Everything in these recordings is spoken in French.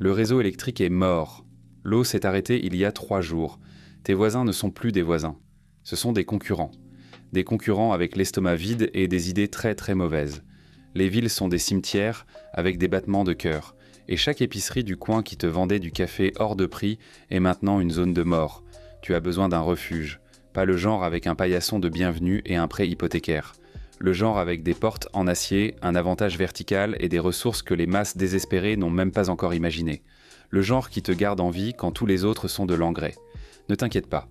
Le réseau électrique est mort. L'eau s'est arrêtée il y a 3 jours. Tes voisins ne sont plus des voisins. Ce sont des concurrents. Des concurrents avec l'estomac vide et des idées très très mauvaises. Les villes sont des cimetières avec des battements de cœur. Et chaque épicerie du coin qui te vendait du café hors de prix est maintenant une zone de mort. Tu as besoin d'un refuge. Pas le genre avec un paillasson de bienvenue et un prêt hypothécaire. Le genre avec des portes en acier, un avantage vertical et des ressources que les masses désespérées n'ont même pas encore imaginées. Le genre qui te garde en vie quand tous les autres sont de l'engrais. Ne t'inquiète pas.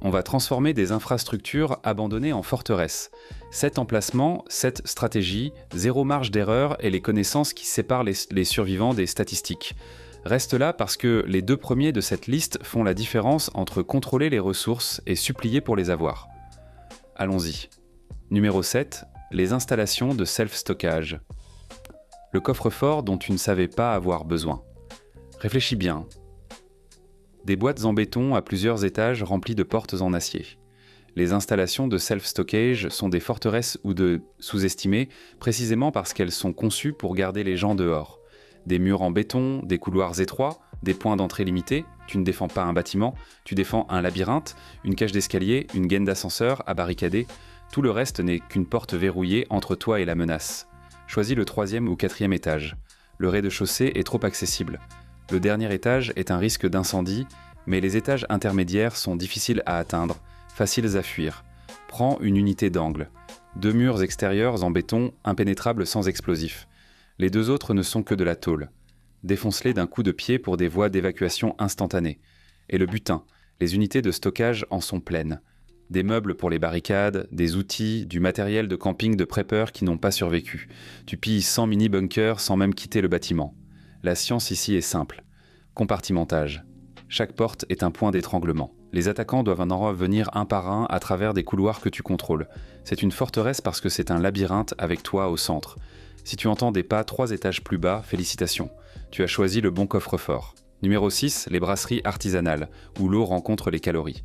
On va transformer des infrastructures abandonnées en forteresses. 7 emplacements, 7 stratégies, 0 marge d'erreur et les connaissances qui séparent les survivants des statistiques. Reste là parce que les 2 premiers de cette liste font la différence entre contrôler les ressources et supplier pour les avoir. Allons-y. Numéro 7, les installations de self-stockage. Le coffre-fort dont tu ne savais pas avoir besoin. Réfléchis bien. Des boîtes en béton à plusieurs étages remplies de portes en acier. Les installations de self-stockage sont des forteresses ou de sous-estimées précisément parce qu'elles sont conçues pour garder les gens dehors. Des murs en béton, des couloirs étroits, des points d'entrée limités. Tu ne défends pas un bâtiment, tu défends un labyrinthe, une cage d'escalier, une gaine d'ascenseur à barricader. Tout le reste n'est qu'une porte verrouillée entre toi et la menace. Choisis le 3e ou 4e étage. Le rez-de-chaussée est trop accessible. Le dernier étage est un risque d'incendie, mais les étages intermédiaires sont difficiles à atteindre, faciles à fuir. Prends une unité d'angle. 2 murs extérieurs en béton, impénétrables sans explosifs. Les 2 autres ne sont que de la tôle. Défonce-les d'un coup de pied pour des voies d'évacuation instantanées. Et le butin, les unités de stockage en sont pleines. Des meubles pour les barricades, des outils, du matériel de camping de preppers qui n'ont pas survécu. Tu pilles 100 mini-bunkers sans même quitter le bâtiment. La science ici est simple. Compartimentage. Chaque porte est un point d'étranglement. Les attaquants doivent en revenir un par un à travers des couloirs que tu contrôles. C'est une forteresse parce que c'est un labyrinthe avec toi au centre. Si tu entends des pas 3 étages plus bas, félicitations. Tu as choisi le bon coffre-fort. Numéro 6, les brasseries artisanales, où l'eau rencontre les calories.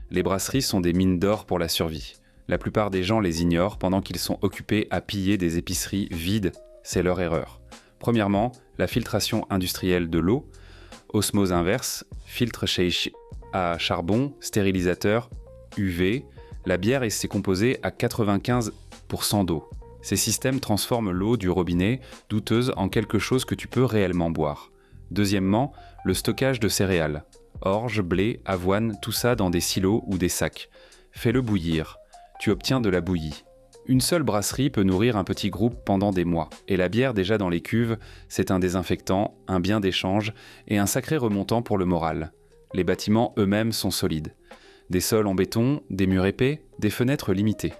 Les brasseries sont des mines d'or pour la survie. La plupart des gens les ignorent pendant qu'ils sont occupés à piller des épiceries vides. C'est leur erreur. Premièrement, la filtration industrielle de l'eau, osmose inverse, filtre à charbon, stérilisateur, UV, la bière et ses composés à 95% d'eau. Ces systèmes transforment l'eau du robinet, douteuse, en quelque chose que tu peux réellement boire. Deuxièmement, le stockage de céréales. Orge, blé, avoine, tout ça dans des silos ou des sacs. Fais-le bouillir. Tu obtiens de la bouillie. Une seule brasserie peut nourrir un petit groupe pendant des mois. Et la bière déjà dans les cuves, c'est un désinfectant, un bien d'échange et un sacré remontant pour le moral. Les bâtiments eux-mêmes sont solides. Des sols en béton, des murs épais, des fenêtres limitées.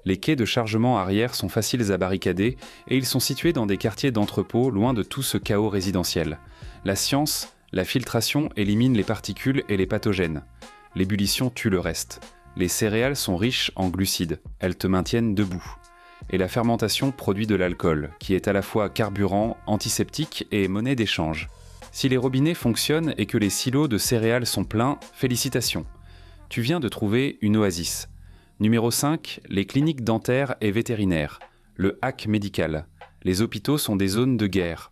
Les quais de chargement arrière sont faciles à barricader et ils sont situés dans des quartiers d'entrepôts loin de tout ce chaos résidentiel. La science, la filtration élimine les particules et les pathogènes. L'ébullition tue le reste. Les céréales sont riches en glucides, elles te maintiennent debout. Et la fermentation produit de l'alcool, qui est à la fois carburant, antiseptique et monnaie d'échange. Si les robinets fonctionnent et que les silos de céréales sont pleins, félicitations. Tu viens de trouver une oasis. Numéro 5, les cliniques dentaires et vétérinaires. Le hack médical. Les hôpitaux sont des zones de guerre.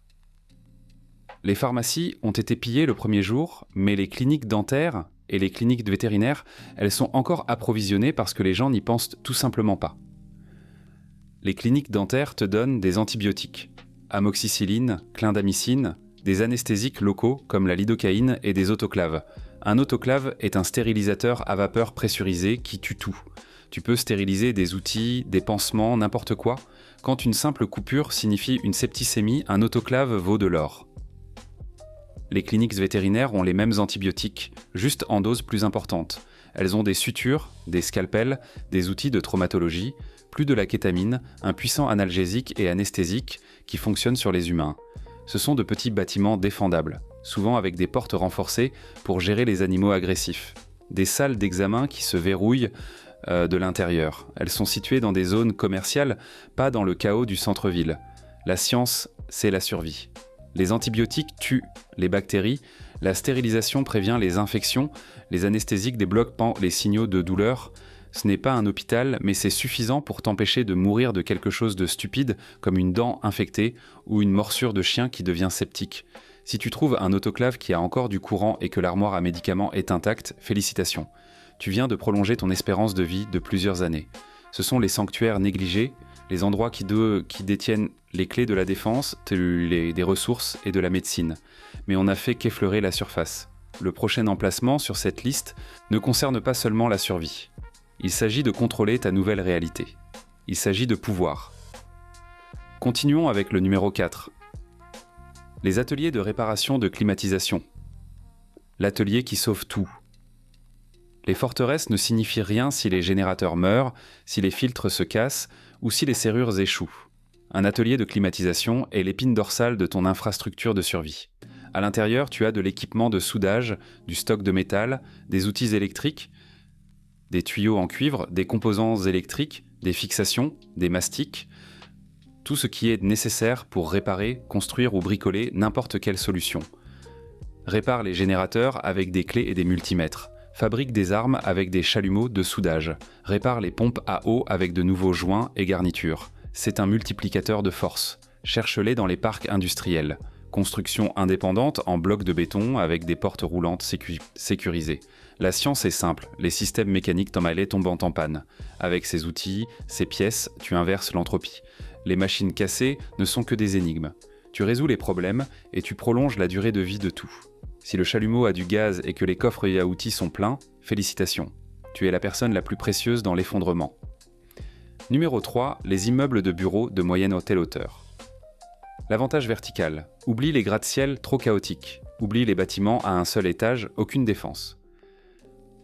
Les pharmacies ont été pillées le premier jour, mais les cliniques dentaires et les cliniques vétérinaires, elles sont encore approvisionnées parce que les gens n'y pensent tout simplement pas. Les cliniques dentaires te donnent des antibiotiques, amoxicilline, clindamycine, des anesthésiques locaux comme la lidocaïne et des autoclaves. Un autoclave est un stérilisateur à vapeur pressurisée qui tue tout. Tu peux stériliser des outils, des pansements, n'importe quoi. Quand une simple coupure signifie une septicémie, un autoclave vaut de l'or. Les cliniques vétérinaires ont les mêmes antibiotiques, juste en doses plus importantes. Elles ont des sutures, des scalpels, des outils de traumatologie, plus de la kétamine, un puissant analgésique et anesthésique qui fonctionne sur les humains. Ce sont de petits bâtiments défendables, souvent avec des portes renforcées pour gérer les animaux agressifs. Des salles d'examen qui se verrouillent de l'intérieur. Elles sont situées dans des zones commerciales, pas dans le chaos du centre-ville. La science, c'est la survie. Les antibiotiques tuent les bactéries, la stérilisation prévient les infections, les anesthésiques débloquent les signaux de douleur. Ce n'est pas un hôpital, mais c'est suffisant pour t'empêcher de mourir de quelque chose de stupide, comme une dent infectée ou une morsure de chien qui devient septique. Si tu trouves un autoclave qui a encore du courant et que l'armoire à médicaments est intacte, félicitations. Tu viens de prolonger ton espérance de vie de plusieurs années. Ce sont les sanctuaires négligés, les endroits qui détiennent les clés de la défense, des ressources et de la médecine. Mais on n'a fait qu'effleurer la surface. Le prochain emplacement sur cette liste ne concerne pas seulement la survie. Il s'agit de contrôler ta nouvelle réalité. Il s'agit de pouvoir. Continuons avec le numéro 4. Les ateliers de réparation de climatisation. L'atelier qui sauve tout. Les forteresses ne signifient rien si les générateurs meurent, si les filtres se cassent ou si les serrures échouent. Un atelier de climatisation est l'épine dorsale de ton infrastructure de survie. À l'intérieur, tu as de l'équipement de soudage, du stock de métal, des outils électriques, des tuyaux en cuivre, des composants électriques, des fixations, des mastiques, tout ce qui est nécessaire pour réparer, construire ou bricoler n'importe quelle solution. Répare les générateurs avec des clés et des multimètres. Fabrique des armes avec des chalumeaux de soudage. Répare les pompes à eau avec de nouveaux joints et garnitures. C'est un multiplicateur de force. Cherche-les dans les parcs industriels. Construction indépendante en blocs de béton avec des portes roulantes sécurisées. La science est simple, les systèmes mécaniques t'emmêlés tombant en panne. Avec ces outils, ces pièces, tu inverses l'entropie. Les machines cassées ne sont que des énigmes. Tu résous les problèmes et tu prolonges la durée de vie de tout. Si le chalumeau a du gaz et que les coffres à outils sont pleins, félicitations. Tu es la personne la plus précieuse dans l'effondrement. Numéro 3, les immeubles de bureaux de moyenne ou telle hauteur. L'avantage vertical. Oublie les gratte-ciel trop chaotiques. Oublie les bâtiments à un seul étage, aucune défense.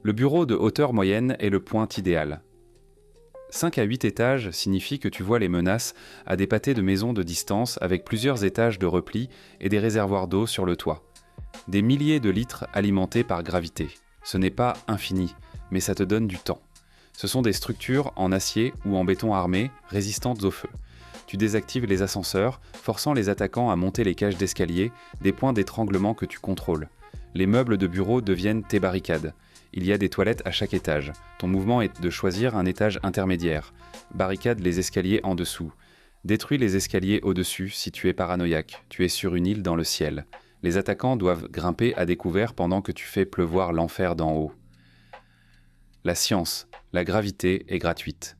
Le bureau de hauteur moyenne est le point idéal. 5 à 8 étages signifie que tu vois les menaces à des pâtés de maisons de distance avec plusieurs étages de repli et des réservoirs d'eau sur le toit. Des milliers de litres alimentés par gravité. Ce n'est pas infini, mais ça te donne du temps. Ce sont des structures en acier ou en béton armé, résistantes au feu. Tu désactives les ascenseurs, forçant les attaquants à monter les cages d'escalier, des points d'étranglement que tu contrôles. Les meubles de bureau deviennent tes barricades. Il y a des toilettes à chaque étage. Ton mouvement est de choisir un étage intermédiaire. Barricade les escaliers en dessous. Détruis les escaliers au-dessus si tu es paranoïaque. Tu es sur une île dans le ciel. Les attaquants doivent grimper à découvert pendant que tu fais pleuvoir l'enfer d'en haut. La science, la gravité est gratuite.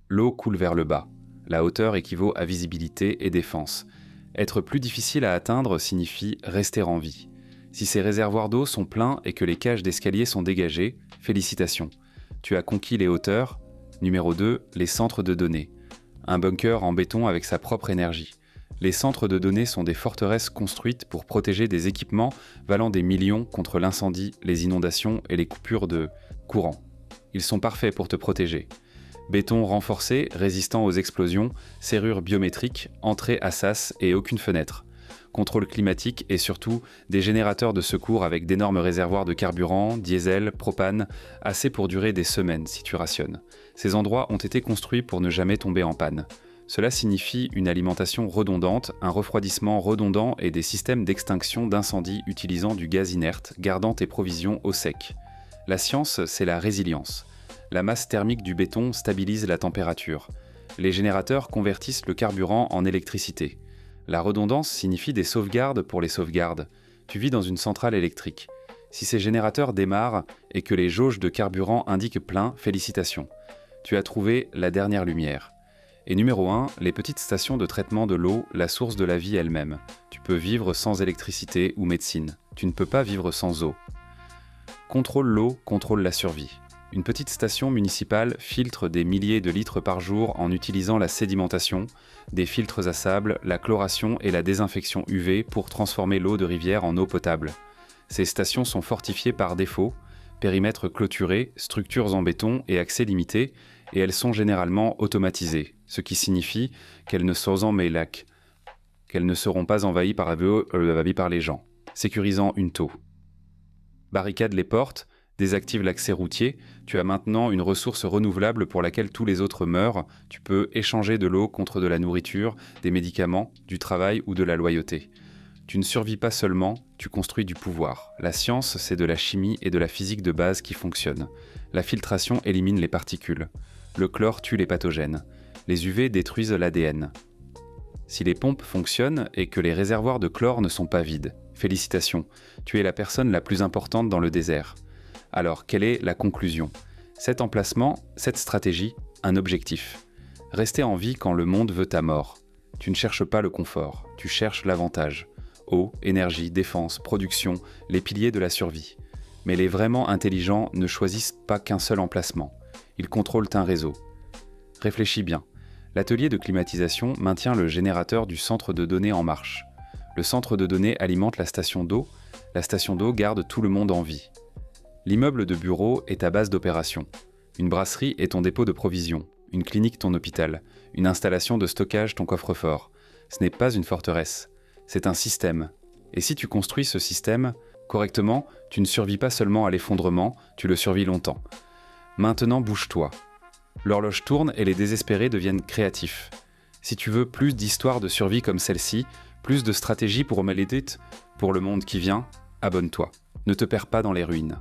L'eau coule vers le bas. La hauteur équivaut à visibilité et défense. Être plus difficile à atteindre signifie rester en vie. Si ces réservoirs d'eau sont pleins et que les cages d'escalier sont dégagées, félicitations. Tu as conquis les hauteurs. Numéro 2, les centres de données. Un bunker en béton avec sa propre énergie. Les centres de données sont des forteresses construites pour protéger des équipements valant des millions contre l'incendie, les inondations et les coupures de courant. Ils sont parfaits pour te protéger. Béton renforcé, résistant aux explosions, serrure biométrique, entrée à sas et aucune fenêtre. Contrôle climatique et surtout des générateurs de secours avec d'énormes réservoirs de carburant, diesel, propane, assez pour durer des semaines si tu rationnes. Ces endroits ont été construits pour ne jamais tomber en panne. Cela signifie une alimentation redondante, un refroidissement redondant et des systèmes d'extinction d'incendie utilisant du gaz inerte, gardant tes provisions au sec. La science, c'est la résilience. La masse thermique du béton stabilise la température. Les générateurs convertissent le carburant en électricité. La redondance signifie des sauvegardes pour les sauvegardes. Tu vis dans une centrale électrique. Si ces générateurs démarrent et que les jauges de carburant indiquent plein, félicitations. Tu as trouvé la dernière lumière. Et numéro 1, les petites stations de traitement de l'eau, la source de la vie elle-même. Tu peux vivre sans électricité ou médecine. Tu ne peux pas vivre sans eau. Contrôle l'eau, contrôle la survie. Une petite station municipale filtre des milliers de litres par jour en utilisant la sédimentation, des filtres à sable, la chloration et la désinfection UV pour transformer l'eau de rivière en eau potable. Ces stations sont fortifiées par défaut, périmètre clôturé, structures en béton et accès limité, et elles sont généralement automatisées, ce qui signifie qu'elles ne seront pas envahies par les gens, sécurisant une taux. Barricade les portes, désactive l'accès routier, tu as maintenant une ressource renouvelable pour laquelle tous les autres meurent, tu peux échanger de l'eau contre de la nourriture, des médicaments, du travail ou de la loyauté. Tu ne survis pas seulement, tu construis du pouvoir. La science, c'est de la chimie et de la physique de base qui fonctionnent. La filtration élimine les particules. Le chlore tue les pathogènes. Les UV détruisent l'ADN. Si les pompes fonctionnent et que les réservoirs de chlore ne sont pas vides, félicitations, tu es la personne la plus importante dans le désert. Alors, quelle est la conclusion? Cet emplacement, cette stratégie, un objectif. Rester en vie quand le monde veut ta mort. Tu ne cherches pas le confort, tu cherches l'avantage. Eau, énergie, défense, production, les piliers de la survie. Mais les vraiment intelligents ne choisissent pas qu'un seul emplacement. Ils contrôlent un réseau. Réfléchis bien. L'atelier de climatisation maintient le générateur du centre de données en marche. Le centre de données alimente la station d'eau garde tout le monde en vie. L'immeuble de bureau est ta base d'opération. Une brasserie est ton dépôt de provisions, une clinique ton hôpital, une installation de stockage ton coffre-fort. Ce n'est pas une forteresse, c'est un système. Et si tu construis ce système correctement, tu ne survis pas seulement à l'effondrement, tu le survis longtemps. Maintenant bouge-toi. L'horloge tourne et les désespérés deviennent créatifs. Si tu veux plus d'histoires de survie comme celle-ci, plus de stratégies pour m'aider pour le monde qui vient, abonne-toi. Ne te perds pas dans les ruines.